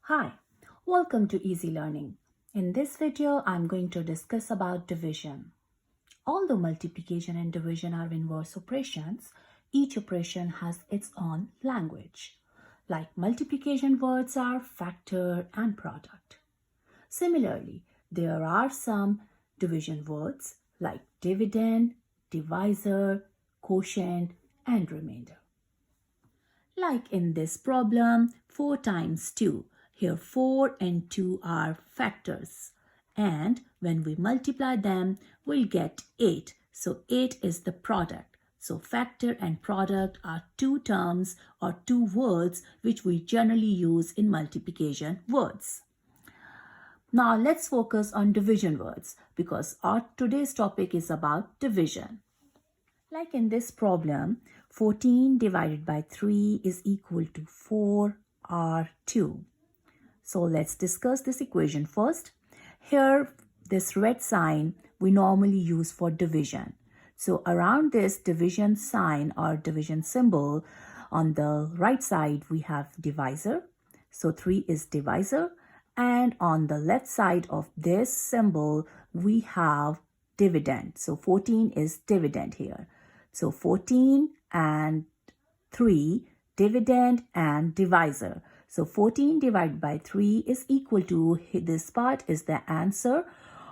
Hi, welcome to Easy Learning. In this video, I'm going to discuss about division. Although multiplication and division are inverse operations, each operation has its own language. Like multiplication words are factor and product. Similarly, there are some division words like dividend, divisor, quotient, and remainder. Like in this problem, 4 times 2. Here 4 and 2 are factors. And when we multiply them, we'll get 8. So 8 is the product. So factor and product are two terms or two words which we generally use in multiplication words. Now let's focus on division words because our today's topic is about division. Like in this problem, 14 divided by 3 is equal to 4 or 2. So let's discuss this equation first. Here, this red sign we normally use for division. So around this division sign or division symbol, on the right side we have divisor. So 3 is divisor. And on the left side of this symbol, we have dividend. So 14 is dividend here. So 14 and 3, dividend and divisor. So 14 divided by 3 is equal to, this part is the answer,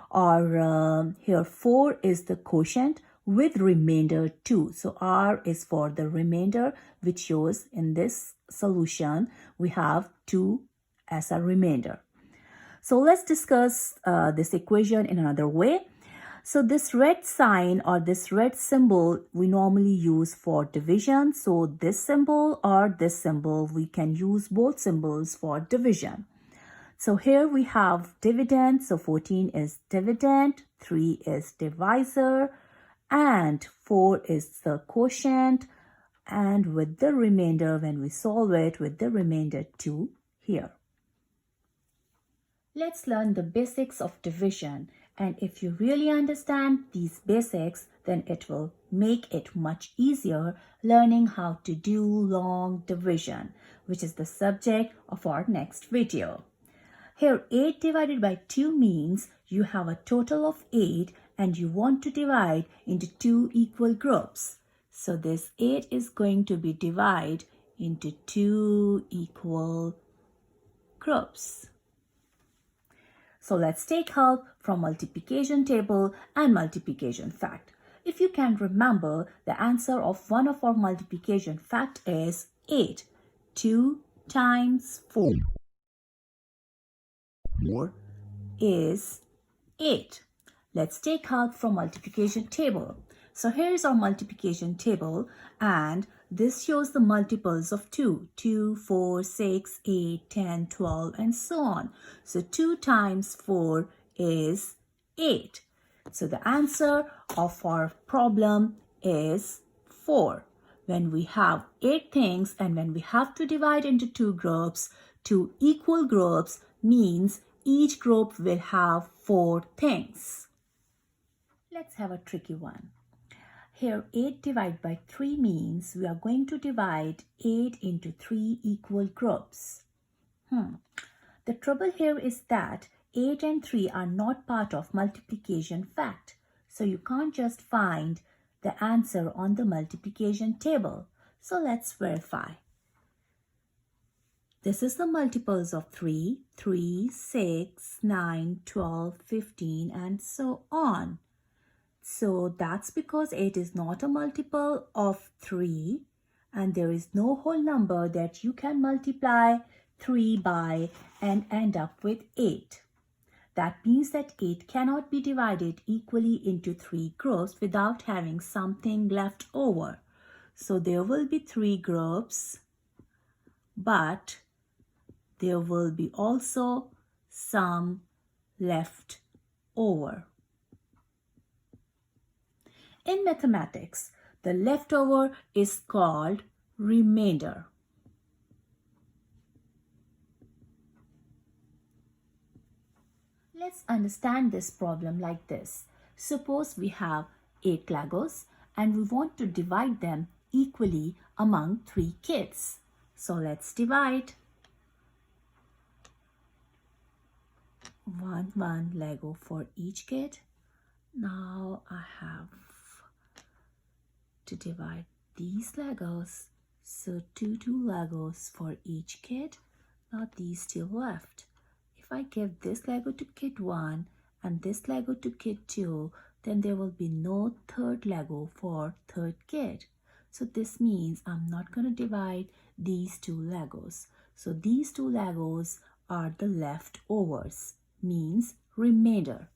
or here 4 is the quotient with remainder 2. So R is for the remainder, which shows in this solution we have 2 as a remainder. So let's discuss this equation in another way. So this red sign or this red symbol we normally use for division. So this symbol or this symbol, we can use both symbols for division. So here we have dividend. So 14 is dividend, 3 is divisor, and 4 is the quotient. And with the remainder, when we solve it, with the remainder 2 here. Let's learn the basics of division. And if you really understand these basics, then it will make it much easier learning how to do long division, which is the subject of our next video. Here 8 divided by 2 means you have a total of 8 and you want to divide into 2 equal groups. So this 8 is going to be divided into 2 equal groups. So let's take help from multiplication table and multiplication fact. If you can remember, the answer of one of our multiplication fact is 8. 2 times 4 is 8. Let's take help from multiplication table. So here's our multiplication table and this shows the multiples of 2. 2, 4, 6, 8, 10, 12 and so on. So 2 times 4 is 8. So the answer of our problem is 4. When we have 8 things and when we have to divide into 2 groups, 2 equal groups means each group will have 4 things. Let's have a tricky one. Here 8 divided by 3 means we are going to divide 8 into 3 equal groups. The trouble here is that 8 and 3 are not part of multiplication fact. So you can't just find the answer on the multiplication table. So let's verify. This is the multiples of 3, 3, 6, 9, 12, 15 and so on. So that's because 8 is not a multiple of 3 and there is no whole number that you can multiply 3 by and end up with 8. That means that 8 cannot be divided equally into 3 groups without having something left over. So there will be 3 groups, but there will be also some left over. In mathematics, the leftover is called remainder. Let's understand this problem like this. Suppose we have 8 Legos and we want to divide them equally among 3 kids. So let's divide. one Lego for each kid. Now I have to divide these Legos. So two Legos for each kid. Now these still left. If I give this Lego to kid 1 and this Lego to kid 2, then there will be no third Lego for third kid. So this means I'm not going to divide these two Legos. So these two Legos are the leftovers, means remainder.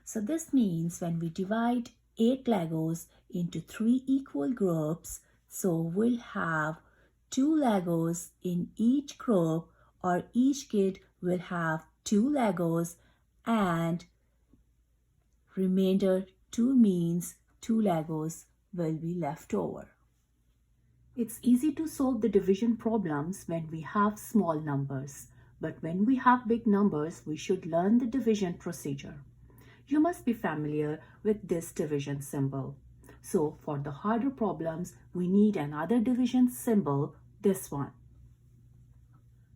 So this means when we divide 8 Legos into 3 equal groups, so we'll have 2 Legos in each group, or each kid will have 2 Legos, and remainder 2 means 2 Legos will be left over. It's easy to solve the division problems when we have small numbers, but when we have big numbers, we should learn the division procedure. You must be familiar with this division symbol. So for the harder problems, we need another division symbol, this one.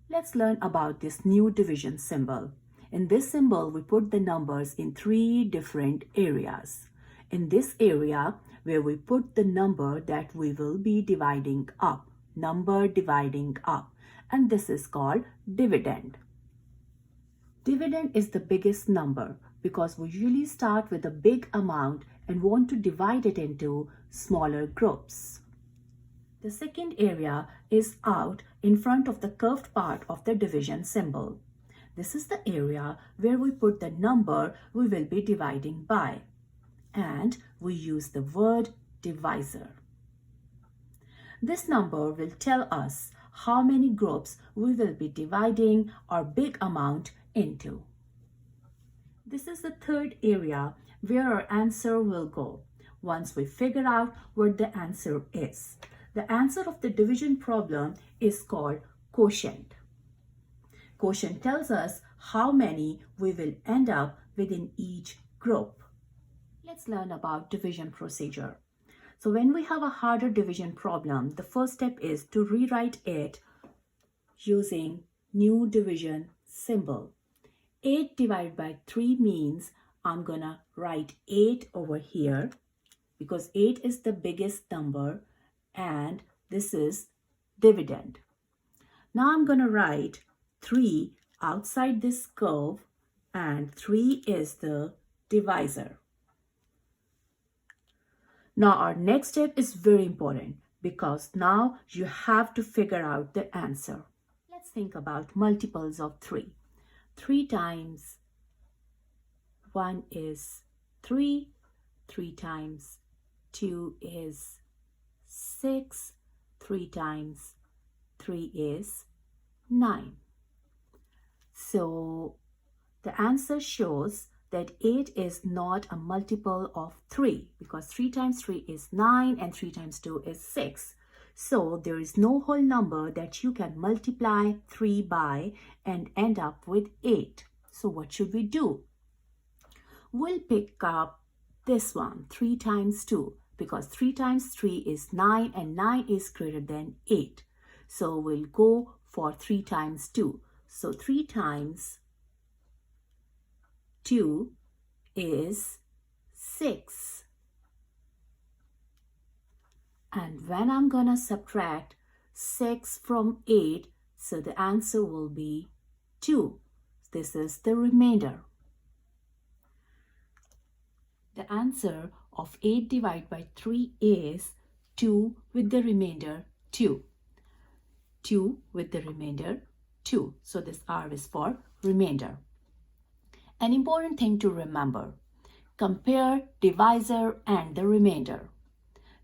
Let's learn about this new division symbol. In this symbol, we put the numbers in 3 different areas. In this area, where we put the number that we will be dividing up, number dividing up, and this is called dividend. Dividend is the biggest number because we usually start with a big amount and want to divide it into smaller groups. The second area is out in front of the curved part of the division symbol. This is the area where we put the number we will be dividing by, and we use the word divisor. This number will tell us how many groups we will be dividing our big amount into. This is the third area where our answer will go once we figure out what the answer is. The answer of the division problem is called quotient. Quotient tells us how many we will end up within each group. Let's learn about division procedure. So when we have a harder division problem, the first step is to rewrite it using new division symbol. 8 divided by 3 means I'm gonna write 8 over here because 8 is the biggest number and this is dividend. Now I'm gonna write 3 outside this curve and 3 is the divisor. Now our next step is very important because now you have to figure out the answer. Let's think about multiples of 3. 3 times 1 is 3, 3 times 2 is 6, 3 times 3 is 9. So the answer shows that 8 is not a multiple of 3 because 3 times 3 is 9 and 3 times 2 is 6. So there is no whole number that you can multiply 3 by and end up with 8. So what should we do? We'll pick up this one, 3 times 2, because 3 times 3 is 9 and 9 is greater than 8. So we'll go for 3 times 2. So 3 times 2 is 6. And when I'm gonna subtract 6 from 8, so the answer will be 2. This is the remainder. The answer of 8 divided by 3 is 2 with the remainder 2. 2 with the remainder 2. So this R is for remainder. An important thing to remember, compare divisor and the remainder.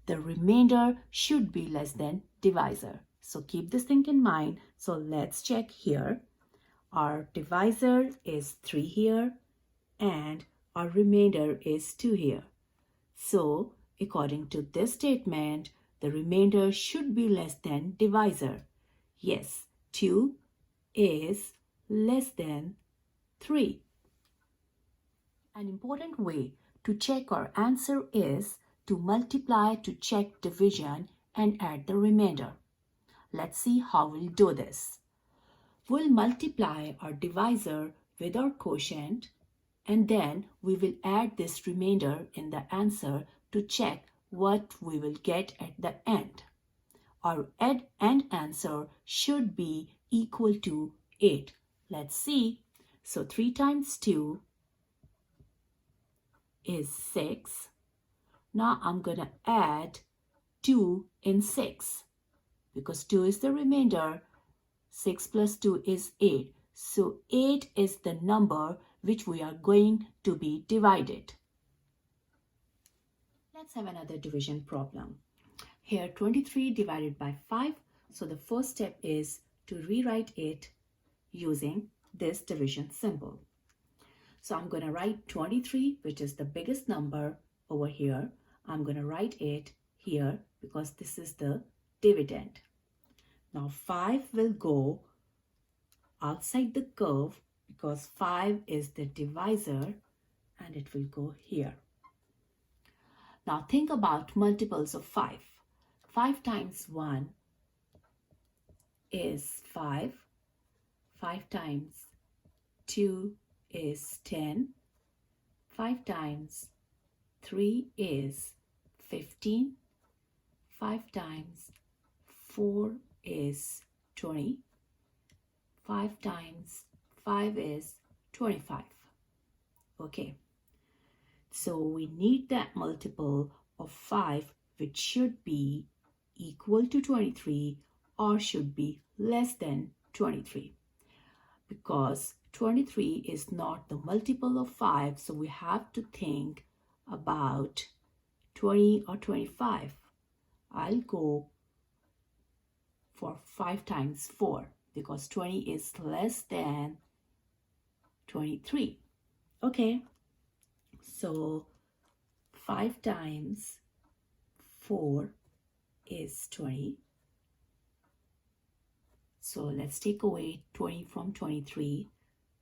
The remainder should be less than divisor. So keep this thing in mind. So let's check here. Our divisor is 3 here and our remainder is 2 here. So according to this statement, the remainder should be less than divisor. Yes, 2 is less than 3. An important way to check our answer is to multiply to check division and add the remainder. Let's see how we'll do this. We'll multiply our divisor with our quotient, and then we will add this remainder in the answer to check what we will get at the end. Our end answer should be equal to 8. Let's see. So 3 times 2 is 6. Now I'm going to add 2 in 6 because 2 is the remainder. 6 plus 2 is 8. So 8 is the number which we are going to be divided. Let's have another division problem. Here 23 divided by 5. So the first step is to rewrite it using this division symbol. So I'm going to write 23, which is the biggest number over here. I'm going to write it here because this is the dividend. Now 5 will go outside the curve because 5 is the divisor and it will go here. Now think about multiples of 5. 5 times 1 is 5. 5 times 2 is 10. 5 times 3 is 15. 5 times 4 is 20. 5 times 5 is 25. Okay. So we need that multiple of 5 which should be equal to 23 or should be less than 23. Because 23 is not the multiple of 5, so we have to think about 20 or 25. I'll go for 5 times 4 because 20 is less than 23. Okay, so 5 times 4 is 20. So let's take away 20 from 23.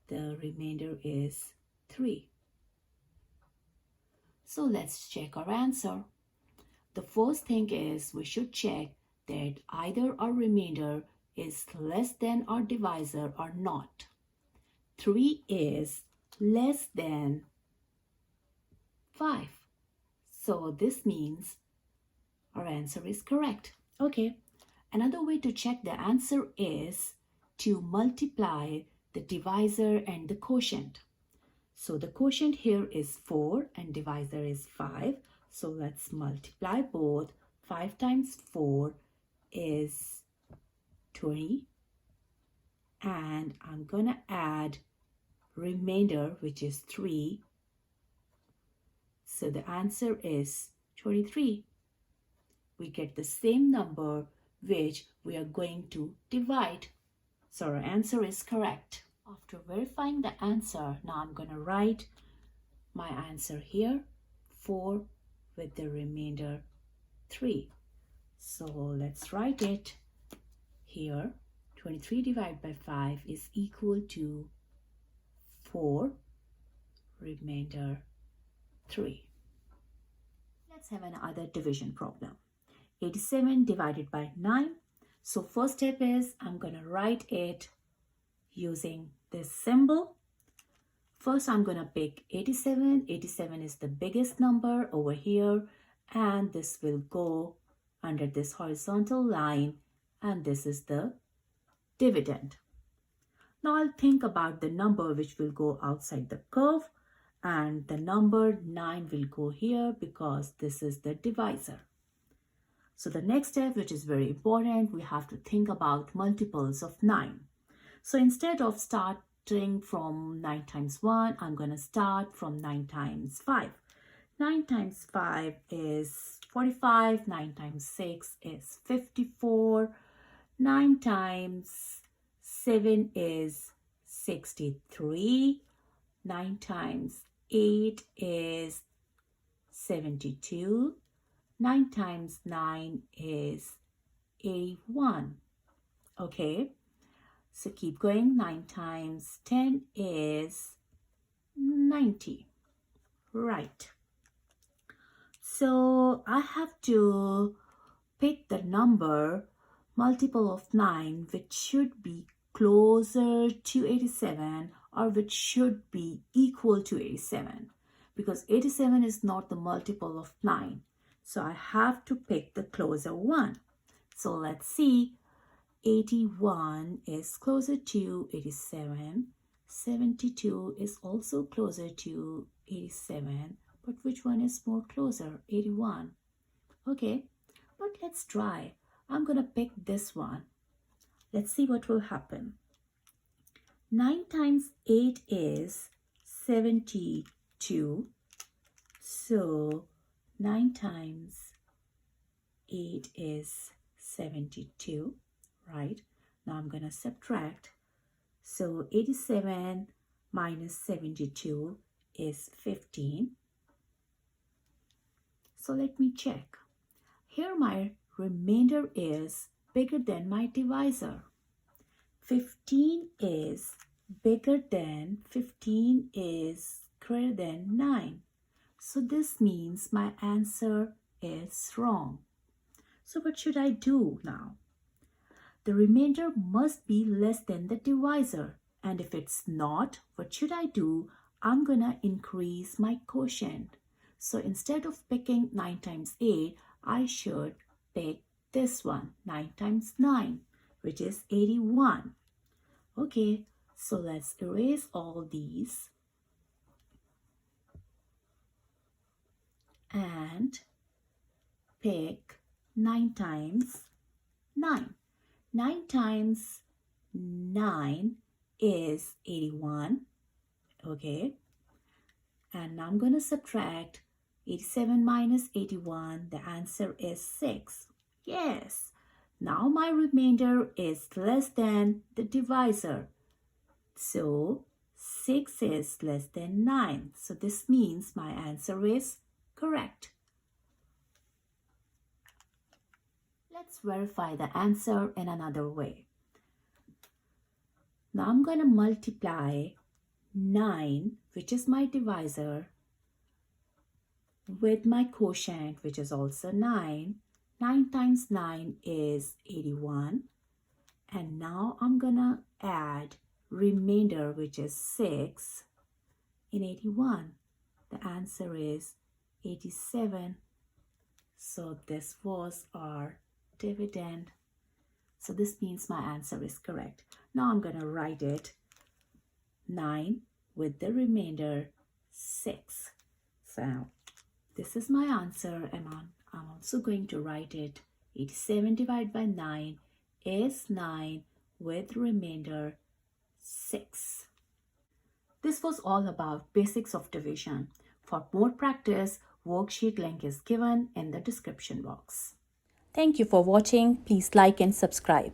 The remainder is 3. So let's check our answer. The first thing is we should check that either our remainder is less than our divisor or not. 3 is less than 5. So this means our answer is correct. Okay. Another way to check the answer is to multiply the divisor and the quotient. So the quotient here is 4 and divisor is 5. So let's multiply both. 5 times 4 is 20. And I'm going to add remainder, which is 3. So the answer is 23. We get the same number which we are going to divide. So our answer is correct. After verifying the answer, now I'm going to write my answer here, 4 with the remainder 3. So let's write it here. 23 divided by 5 is equal to 4, remainder 3. Let's have another division problem. 87 divided by 9. So first step is I'm going to write it using this symbol. First I'm going to pick 87. 87 is the biggest number over here and this will go under this horizontal line and this is the dividend. Now I'll think about the number which will go outside the curve and the number 9 will go here because this is the divisor. So the next step, which is very important, we have to think about multiples of 9. So instead of starting from 9 times 1, I'm going to start from 9 times 5. 9 times 5 is 45. 9 times 6 is 54. 9 times 7 is 63. 9 times 8 is 72. 9 times 9 is 81. Okay, so keep going. 9 times 10 is 90. Right. So I have to pick the number multiple of 9 which should be closer to 87 or which should be equal to 87, because 87 is not the multiple of 9. So I have to pick the closer one. So let's see. 81 is closer to 87. 72 is also closer to 87. But which one is more closer? 81. Okay, but let's try. I'm going to pick this one. Let's see what will happen. 9 times 8 is 72. So 9 times 8 is 72, right? Now I'm going to subtract. So 87 minus 72 is 15. So let me check. Here my remainder is bigger than my divisor. 15 is bigger than, 15 is greater than 9. So this means my answer is wrong. So what should I do now? The remainder must be less than the divisor. And if it's not, what should I do? I'm gonna increase my quotient. So instead of picking 9 times 8, I should pick this one, 9 times 9, which is 81. Okay, so let's erase all these and pick 9 times 9. 9 times 9 is 81. Okay, and now I'm going to subtract 87 minus 81. The answer is 6. Yes, now my remainder is less than the divisor. So 6 is less than 9. So this means my answer is correct. Let's verify the answer in another way. Now I'm going to multiply 9, which is my divisor, with my quotient, which is also 9. 9 times 9 is 81. And now I'm going to add remainder, which is 6 in 81. The answer is 87. So this was our dividend. So this means my answer is correct. Now I'm going to write it 9 with the remainder 6. So this is my answer, and I'm also going to write it 87 divided by 9 is 9 with remainder 6. This was all about basics of division. For more practice, worksheet link is given in the description box. Thank you for watching. Please like and subscribe.